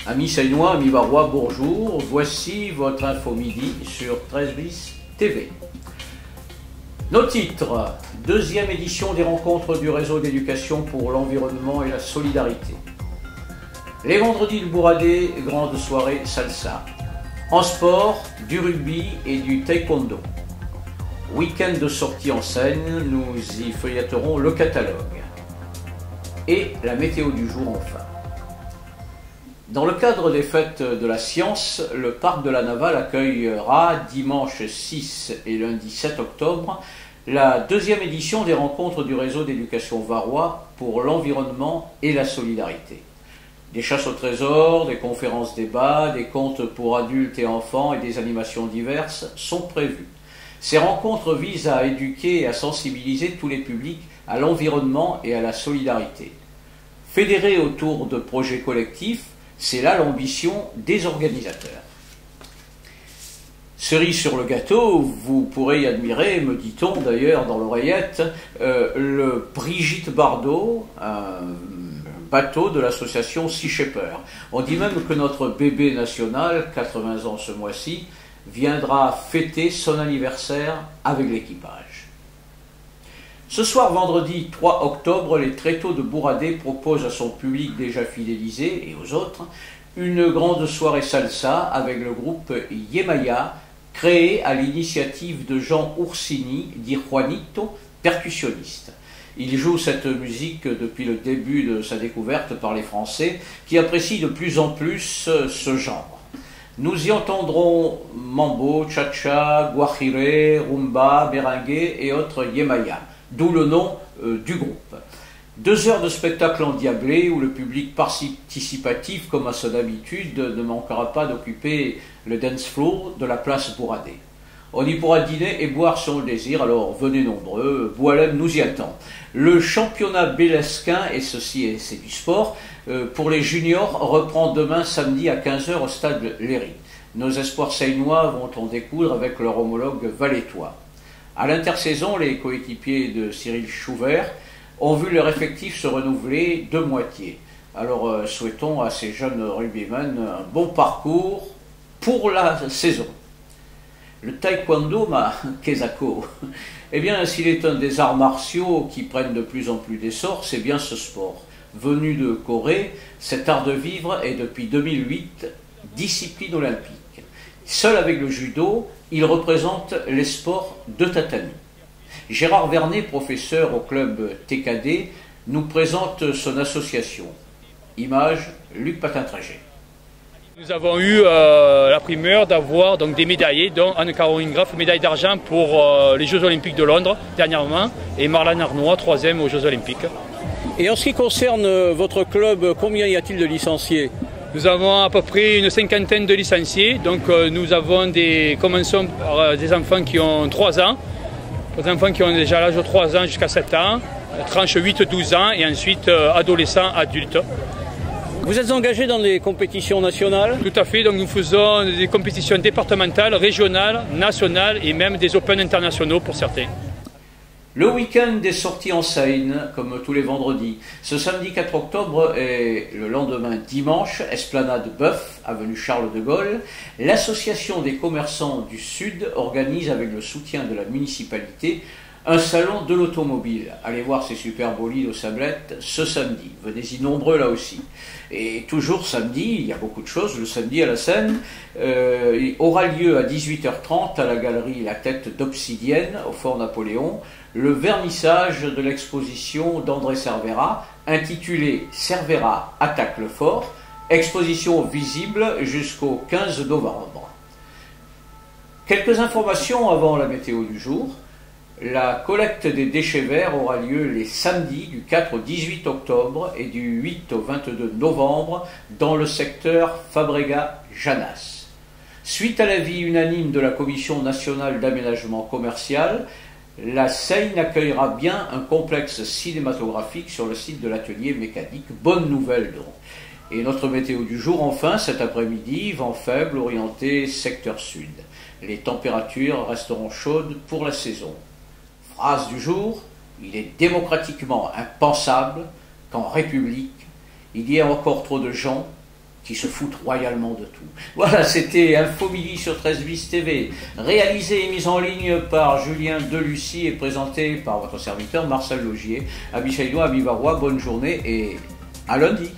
Amis Seinois, amis Varois, bonjour. Voici votre info midi sur 13 bis TV. Nos titres. Deuxième édition des rencontres du réseau d'éducation pour l'environnement et la solidarité. Les vendredis de Bouradé, grande soirée salsa. En sport, du rugby et du taekwondo. Week-end de sortie en scène, nous y feuilletterons le catalogue. Et la météo du jour enfin. Dans le cadre des fêtes de la science, le parc de la Navale accueillera dimanche 6 et lundi 7 octobre la deuxième édition des rencontres du réseau d'éducation varois pour l'environnement et la solidarité. Des chasses au trésor, des conférences débats, des contes pour adultes et enfants et des animations diverses sont prévues. Ces rencontres visent à éduquer et à sensibiliser tous les publics à l'environnement et à la solidarité. Fédérés autour de projets collectifs, c'est là l'ambition des organisateurs. Cerise sur le gâteau, vous pourrez y admirer, me dit-on d'ailleurs dans l'oreillette, le Brigitte Bardot, un bateau de l'association Sea Shepherd. On dit même que notre bébé national, 80 ans ce mois-ci, viendra fêter son anniversaire avec l'équipage. Ce soir, vendredi 3 octobre, les Tréteaux de Bouradé proposent à son public déjà fidélisé et aux autres une grande soirée salsa avec le groupe Yemaya, créé à l'initiative de Jean Oursini, dit Juanito, percussionniste. Il joue cette musique depuis le début de sa découverte par les Français, qui apprécient de plus en plus ce genre. Nous y entendrons mambo, cha-cha, guajiré, rumba, merengue et autres Yemaya, d'où le nom du groupe. 2 heures de spectacle endiablé où le public participatif, comme à son habitude, ne manquera pas d'occuper le dance floor de la place Bouradé. On y pourra dîner et boire selon le désir, alors venez nombreux, Boualem nous y attend. Le championnat bélesquin, et ceci c'est du sport, pour les juniors reprend demain samedi à 15 h au stade Léry. Nos espoirs seinois vont en découdre avec leur homologue valétois. À l'intersaison, les coéquipiers de Cyril Chouvert ont vu leur effectif se renouveler de moitié. Alors souhaitons à ces jeunes rugbymen un bon parcours pour la saison. Le taekwondo, ma kezako, eh bien s'il est un des arts martiaux qui prennent de plus en plus d'essor, c'est bien ce sport. Venu de Corée, cet art de vivre est depuis 2008 discipline olympique. Seul avec le judo, il représente les sports de tatami. Gérard Vernet, professeur au club TKD, nous présente son association. Image, Luc Patin-Trajet. Nous avons eu la primeur d'avoir donc des médaillés, dont Anne-Caroline Graff, médaille d'argent pour les Jeux Olympiques de Londres dernièrement, et Marlène Arnois, 3e aux Jeux Olympiques. Et en ce qui concerne votre club, combien y a-t-il de licenciés? Nous avons à peu près une 50aine de licenciés, donc nous avons commençons par des enfants qui ont 3 ans, des enfants qui ont déjà l'âge de 3 ans jusqu'à 7 ans, tranche 8-12 ans, et ensuite adolescents, adultes. Vous êtes engagé dans les compétitions nationales? Tout à fait, donc nous faisons des compétitions départementales, régionales, nationales et même des Open internationaux pour certains. Le week-end des sorties en Seine, comme tous les vendredis. Ce samedi 4 octobre et le lendemain dimanche, Esplanade Bœuf, avenue Charles de Gaulle, l'association des commerçants du Sud organise avec le soutien de la municipalité un salon de l'automobile. Allez voir ces super bolides aux sablettes ce samedi. Venez-y nombreux là aussi. Et toujours samedi, il y a beaucoup de choses. Le samedi à la Seine, il aura lieu à 18 h 30 à la galerie La Tête d'Obsidienne au Fort Napoléon le vernissage de l'exposition d'André Cervera intitulée Cervera attaque le fort, exposition visible jusqu'au 15 novembre. Quelques informations avant la météo du jour. La collecte des déchets verts aura lieu les samedis du 4 au 18 octobre et du 8 au 22 novembre dans le secteur Fabregat-Janas. Suite à l'avis unanime de la Commission nationale d'aménagement commercial, la Seine accueillera bien un complexe cinématographique sur le site de l'atelier mécanique. Bonne nouvelle donc. Et notre météo du jour, enfin, cet après-midi, vent faible orienté secteur sud. Les températures resteront chaudes pour la saison. Phrase du jour, il est démocratiquement impensable qu'en République, il y ait encore trop de gens qui se foutent royalement de tout. Voilà, c'était Infomidi sur 13 bis TV, réalisé et mis en ligne par Julien Delucy et présenté par votre serviteur Marcel Logier. Amis Chaïdois, amis Varois, bonne journée et à lundi.